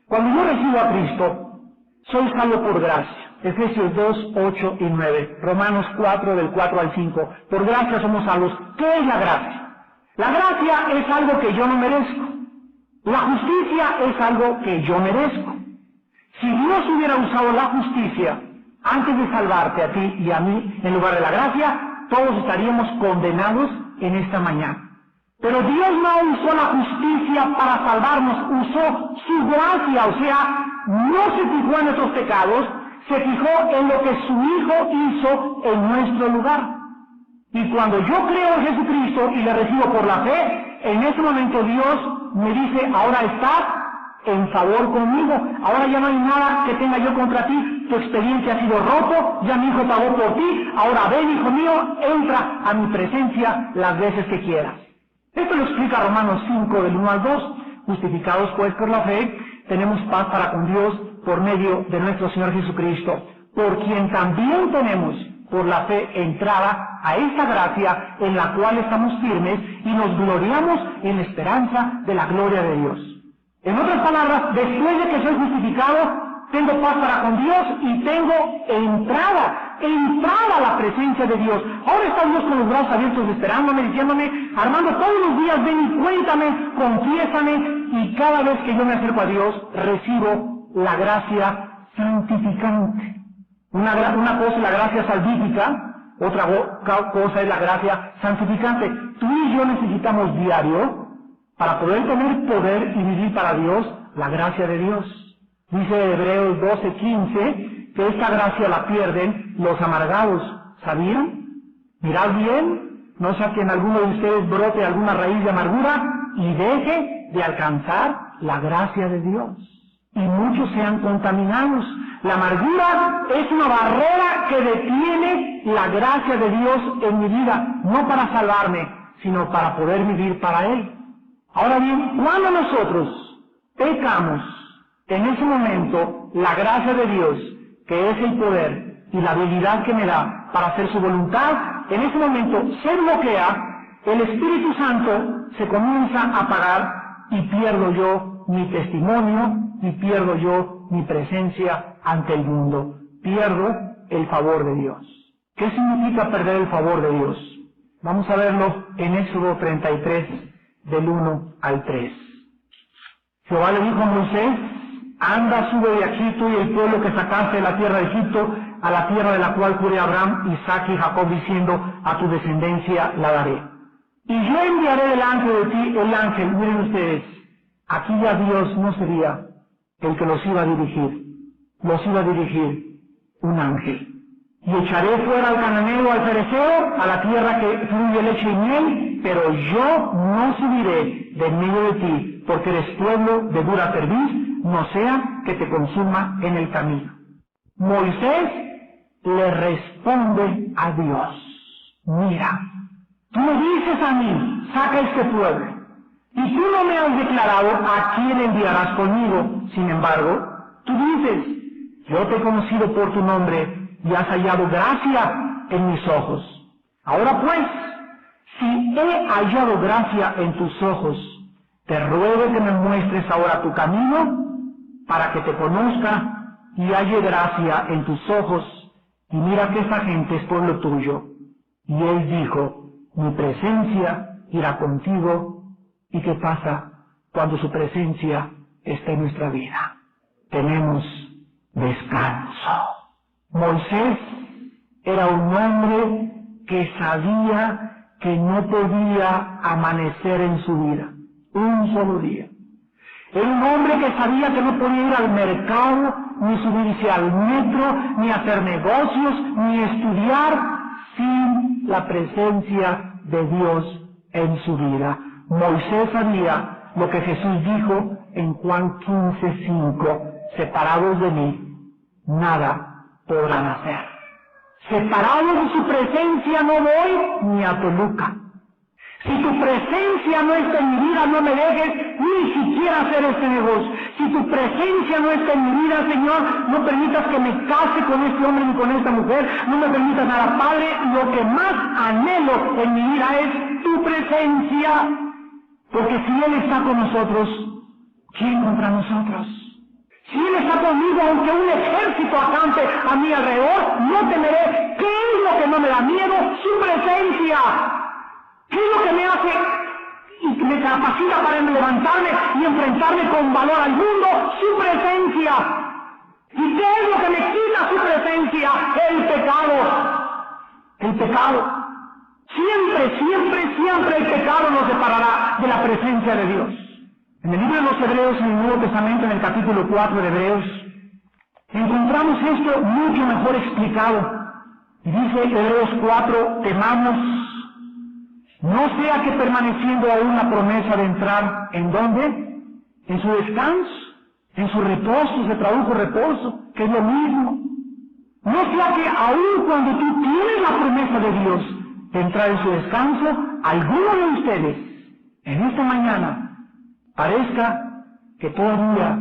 Cuando yo recibo a Cristo, soy salvo por gracia. Efesios 2, 8 y 9. Romanos 4, del 4 al 5. Por gracia somos salvos. ¿Qué es la gracia? La gracia es algo que yo no merezco. La justicia es algo que yo merezco. Si Dios hubiera usado la justicia antes de salvarte a ti y a mí en lugar de la gracia, todos estaríamos condenados en esta mañana. Pero Dios no usó la justicia para salvarnos, usó su gracia, o sea, no se fijó en nuestros pecados, se fijó en lo que su Hijo hizo en nuestro lugar. Y cuando yo creo en Jesucristo y le recibo por la fe, en ese momento Dios me dice, ahora estás en favor conmigo, ahora ya no hay nada que tenga yo contra ti, tu expediente ha sido roto, ya mi Hijo pagó por ti, ahora ven, hijo mío, entra a mi presencia las veces que quieras. Esto lo explica Romanos 5, del 1 al 2. Justificados pues por la fe, tenemos paz para con Dios por medio de nuestro Señor Jesucristo, por quien también tenemos por la fe entrada a esta gracia en la cual estamos firmes y nos gloriamos en la esperanza de la gloria de Dios. En otras palabras, después de que soy justificado, tengo paz para con Dios y tengo entrada, entrar a la presencia de Dios. Ahora está Dios con los brazos abiertos esperándome, diciéndome, Armando, todos los días ven y cuéntame, confiésame, y cada vez que yo me acerco a Dios, recibo la gracia santificante. Una cosa es la gracia salvífica, otra cosa es la gracia santificante. Tú y yo necesitamos diario, para poder tener poder y vivir para Dios, la gracia de Dios. Dice Hebreos 12:15 que esta gracia la pierden los amargados. ¿Sabían? Mirad bien, no sea que en alguno de ustedes brote alguna raíz de amargura y deje de alcanzar la gracia de Dios. Y muchos sean contaminados. La amargura es una barrera que detiene la gracia de Dios en mi vida, no para salvarme, sino para poder vivir para Él. Ahora bien, cuando nosotros pecamos, en ese momento, la gracia de Dios, que es el poder y la habilidad que me da para hacer su voluntad, en ese momento se bloquea, el Espíritu Santo se comienza a apagar y pierdo yo mi testimonio y pierdo yo mi presencia ante el mundo. Pierdo el favor de Dios. ¿Qué significa perder el favor de Dios? Vamos a verlo en Éxodo 33, del 1 al 3. Jehová le dijo a Moisés, anda, sube de aquí tú y el pueblo que sacaste de la tierra de Egipto, a la tierra de la cual juré a Abraham, Isaac y Jacob, diciendo, a tu descendencia la daré. Y yo enviaré delante de ti el ángel. Miren ustedes, aquí ya Dios no sería el que los iba a dirigir un ángel. Y echaré fuera al cananeo, al fereceo, a la tierra que fluye leche y miel, pero yo no subiré de en medio de ti, porque eres pueblo de dura cerviz, no sea que te consuma en el camino. Moisés le responde a Dios, mira, tú me dices a mí, saca este pueblo, y tú no me has declarado a quién enviarás conmigo. Sin embargo, tú dices, yo te he conocido por tu nombre, y has hallado gracia en mis ojos. Ahora pues, si he hallado gracia en tus ojos, te ruego que me muestres ahora tu camino, para que te conozca y halle gracia en tus ojos, y mira que esta gente es pueblo tuyo. Y él dijo, mi presencia irá contigo. ¿Y qué pasa cuando su presencia está en nuestra vida? Tenemos descanso. Moisés era un hombre que sabía que no podía amanecer en su vida, un solo día. Era un hombre que sabía que no podía ir al mercado, ni subirse al metro, ni hacer negocios, ni estudiar sin la presencia de Dios en su vida. Moisés sabía lo que Jesús dijo en Juan 15:5, separados de mí, nada podrán hacer. Separados de su presencia no voy ni a Toluca. Si tu presencia no está en mi vida, no me dejes ni siquiera hacer este negocio. Si tu presencia no está en mi vida, Señor, no permitas que me case con este hombre ni con esta mujer. No me permitas nada, Padre. Lo que más anhelo en mi vida es tu presencia. Porque si Él está con nosotros, ¿quién contra nosotros? Si Él está conmigo, aunque un ejército acampe a mi alrededor, no temeré. ¿Qué es lo que no me da miedo? Su presencia. ¿Qué es lo que me hace y me capacita para levantarme y enfrentarme con valor al mundo? Su presencia. ¿Y qué es lo que me quita su presencia? El pecado. El pecado. Siempre el pecado nos separará de la presencia de Dios. En el libro de los Hebreos, en el Nuevo Testamento, en el capítulo 4 de Hebreos, encontramos esto mucho mejor explicado. Y dice Hebreos 4, temamos, no sea que permaneciendo aún la promesa de entrar, ¿en dónde? En su descanso, en su reposo, se tradujo reposo, que es lo mismo. No sea que aún cuando tú tienes la promesa de Dios de entrar en su descanso, alguno de ustedes, en esta mañana, parezca que todavía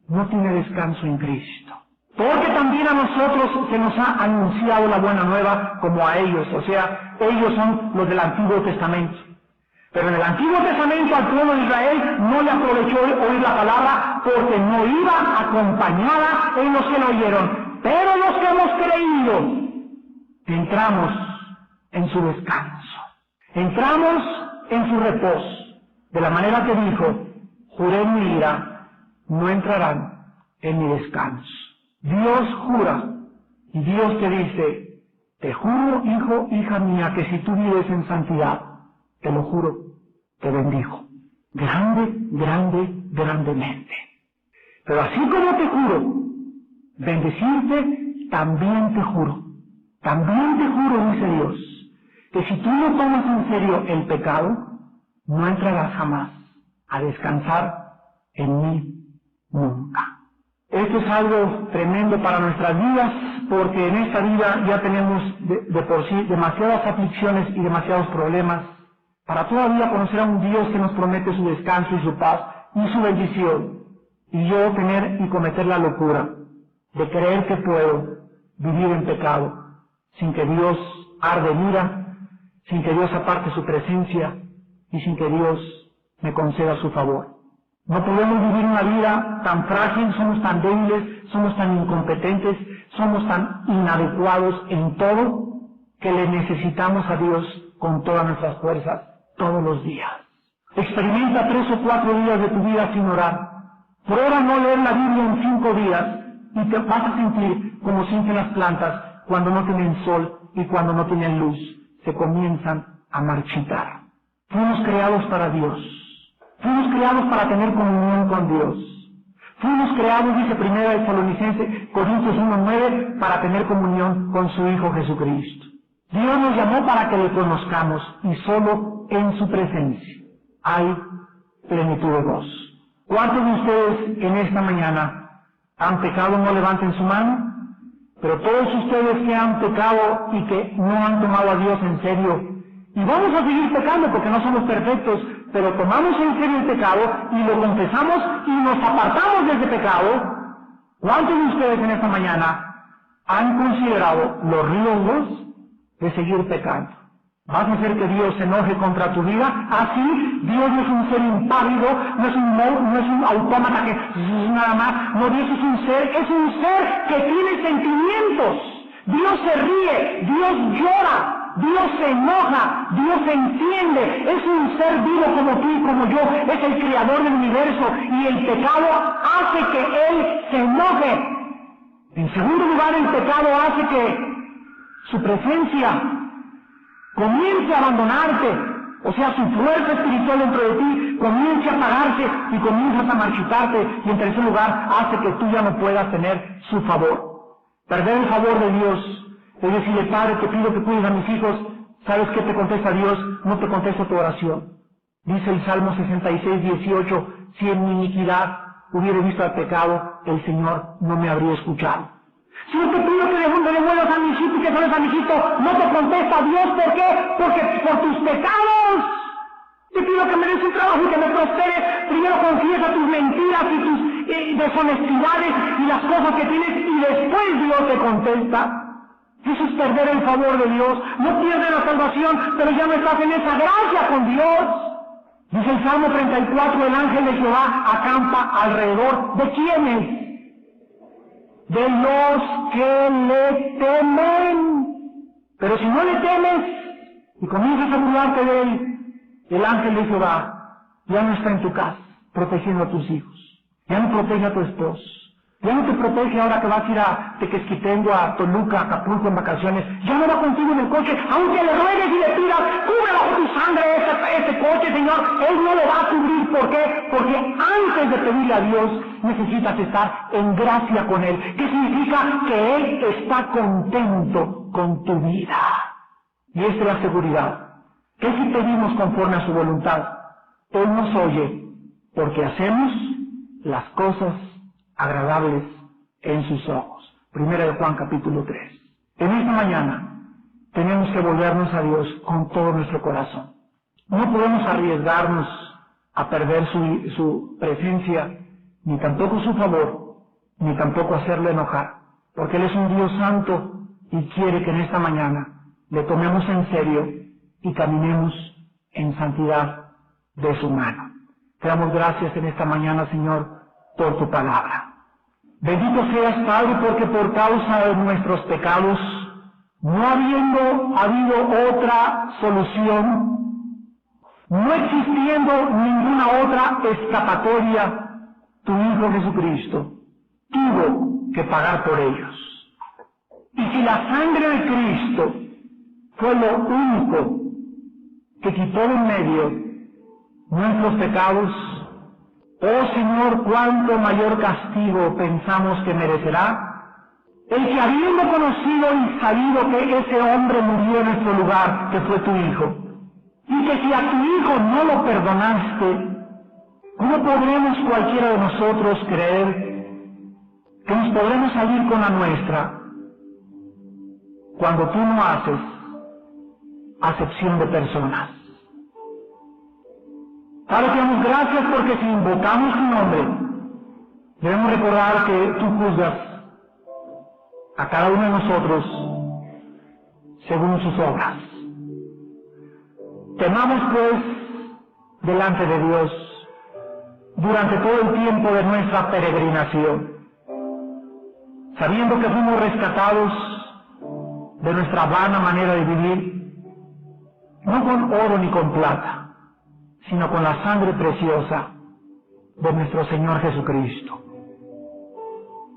no tiene descanso en Cristo. Porque también a nosotros se nos ha anunciado la buena nueva como a ellos, o sea, ellos son los del Antiguo Testamento. Pero en el Antiguo Testamento al pueblo de Israel no le aprovechó oír la palabra porque no iba acompañada en los que la oyeron. Pero los que hemos creído, entramos en su descanso, entramos en su reposo, de la manera que dijo, juré en mi ira, no entrarán en mi descanso. Dios jura, y Dios te dice, te juro, hijo, hija mía, que si tú vives en santidad, te lo juro, te bendijo, grandemente. Pero así como te juro bendecirte, también te juro, dice Dios, que si tú no tomas en serio el pecado, no entrarás jamás a descansar en mí nunca. Esto es algo tremendo para nuestras vidas, porque en esta vida ya tenemos de por sí demasiadas aflicciones y demasiados problemas, para todavía conocer a un Dios que nos promete su descanso y su paz y su bendición, y yo tener y cometer la locura de creer que puedo vivir en pecado, sin que Dios arde en ira, sin que Dios aparte su presencia y sin que Dios me conceda su favor. No podemos vivir una vida tan frágil, somos tan débiles, somos tan incompetentes, somos tan inadecuados en todo, que le necesitamos a Dios con todas nuestras fuerzas, todos los días. Experimenta 3 o 4 días de tu vida sin orar. Prueba no leer la Biblia en 5 días y te vas a sentir como sienten las plantas cuando no tienen sol y cuando no tienen luz. Se comienzan a marchitar. Fuimos creados para Dios. Fuimos creados para tener comunión con Dios. Fuimos creados, dice 1 Corintios 1:9, para tener comunión con su Hijo Jesucristo. Dios nos llamó para que le conozcamos y solo en su presencia hay plenitud de gozo. ¿Cuántos de ustedes en esta mañana han pecado? No levanten su mano. Pero todos ustedes que han pecado y que no han tomado a Dios en serio, y vamos a seguir pecando porque no somos perfectos, pero tomamos en serio el pecado y lo confesamos y nos apartamos de ese pecado, ¿cuántos de ustedes en esta mañana han considerado los riesgos de seguir pecando? ¿Vas a hacer que Dios se enoje contra tu vida? Así, Dios no es un ser impávido, no es un autómata que nada más. No, Dios es un ser que tiene sentimientos. Dios se ríe, Dios llora, Dios se enoja, Dios se entiende. Es un ser vivo como tú y como yo, es el creador del universo y el pecado hace que Él se enoje. En segundo lugar, el pecado hace que su presencia comience a abandonarte, o sea, su fuerza espiritual dentro de ti comience a apagarse y comienzas a marchitarte, y en tercer lugar hace que tú ya no puedas tener su favor. Perder el favor de Dios es decirle, Padre, te pido que cuides a mis hijos. ¿Sabes qué te contesta Dios? No te contesta tu oración. Dice el Salmo 66:18, si en mi iniquidad hubiera visto el pecado, el Señor no me habría escuchado. Si yo te pido que me devuelvas a mi hijito y que salves a mi hijito, no te contesta Dios. ¿Por qué? Porque por tus pecados. Te pido que me des un trabajo y que me prosperes. Primero confiesa tus mentiras y tus deshonestidades y las cosas que tienes, y después Dios te contesta. Eso es perder el favor de Dios. No pierdes la salvación, pero ya no estás en esa gracia con Dios. Dice el Salmo 34, el ángel de Jehová acampa alrededor de ¿quiénes? De los que le temen. Pero si no le temes y comienzas a burlarte de él, el ángel de Jehová ya no está en tu casa protegiendo a tus hijos, ya no protege a tu esposo, ya no te protege ahora que vas a ir a Tequesquitengo, a Toluca, a Acapulco en vacaciones, ya no va contigo en el coche, aunque le ruegues y le pidas, cubre bajo tu sangre ese coche, Señor, Él no lo va a cubrir. ¿Por qué? Porque antes de pedirle a Dios, necesitas estar en gracia con Él. ¿Qué significa? Que Él está contento con tu vida. Y esta es la seguridad. Que si pedimos conforme a su voluntad, Él nos oye, porque hacemos las cosas agradables en sus ojos. 1 Juan capítulo 3. En esta mañana tenemos que volvernos a Dios con todo nuestro corazón. No podemos arriesgarnos a perder su presencia, ni tampoco su favor, ni tampoco hacerlo enojar, porque Él es un Dios santo y quiere que en esta mañana le tomemos en serio y caminemos en santidad de su mano. Te damos gracias en esta mañana, Señor, por tu palabra. Bendito seas, Padre, porque por causa de nuestros pecados no habiendo habido otra solución, no existiendo ninguna otra escapatoria, tu Hijo Jesucristo tuvo que pagar por ellos. Y si la sangre de Cristo fue lo único que quitó de en medio nuestros pecados, oh Señor, cuánto mayor castigo pensamos que merecerá el que, habiendo conocido y sabido que ese hombre murió en nuestro lugar, que fue tu Hijo, y que si a tu Hijo no lo perdonaste, ¿cómo podremos cualquiera de nosotros creer que nos podremos salir con la nuestra cuando tú no haces acepción de personas? Padre, te damos gracias porque si invocamos tu nombre, debemos recordar que tú juzgas a cada uno de nosotros según sus obras. Temamos pues delante de Dios durante todo el tiempo de nuestra peregrinación, sabiendo que fuimos rescatados de nuestra vana manera de vivir, no con oro ni con plata, sino con la sangre preciosa de nuestro Señor Jesucristo.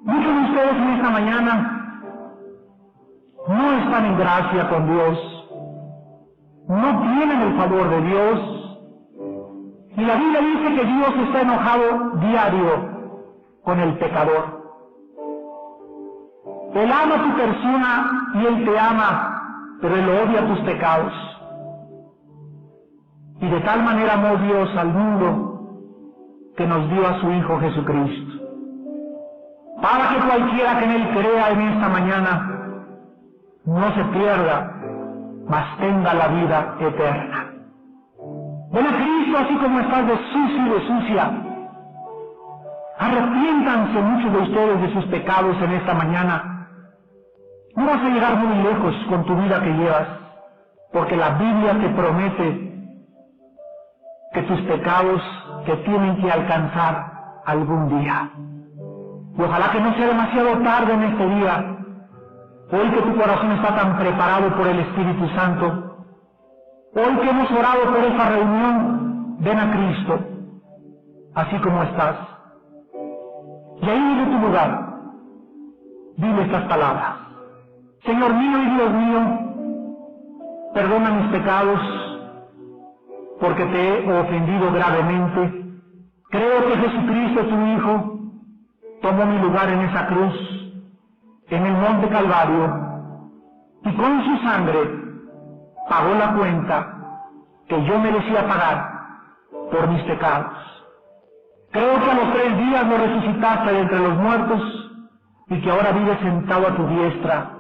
Muchos de ustedes en esta mañana no están en gracia con Dios, no tienen el favor de Dios, y la Biblia dice que Dios está enojado diario con el pecador. Él ama tu persona y Él te ama, pero Él odia tus pecados. Y de tal manera amó Dios al mundo que nos dio a su Hijo Jesucristo, para que cualquiera que en Él crea en esta mañana no se pierda, mas tenga la vida eterna. Ven a Cristo así como estás de sucio y de sucia. Arrepiéntanse muchos de ustedes de sus pecados en esta mañana. No vas a llegar muy lejos con tu vida que llevas, porque la Biblia te promete que tus pecados te tienen que alcanzar algún día. Y ojalá que no sea demasiado tarde en este día, hoy que tu corazón está tan preparado por el Espíritu Santo, hoy que hemos orado por esta reunión, ven a Cristo, así como estás. Y ahí desde tu lugar, dile estas palabras: Señor mío y Dios mío, perdona mis pecados, porque te he ofendido gravemente. Creo que Jesucristo, tu Hijo, tomó mi lugar en esa cruz, en el monte Calvario, y con su sangre pagó la cuenta que yo merecía pagar por mis pecados. Creo que a los 3 días lo resucitaste de entre los muertos y que ahora vives sentado a tu diestra,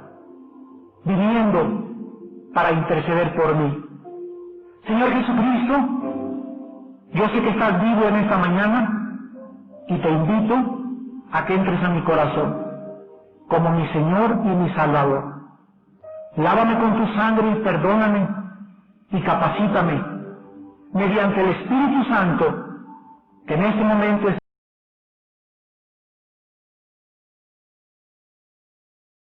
viviendo para interceder por mí. Señor Jesucristo, yo sé que estás vivo en esta mañana y te invito a que entres a mi corazón como mi Señor y mi Salvador. Lávame con tu sangre y perdóname y capacítame mediante el Espíritu Santo que en este momento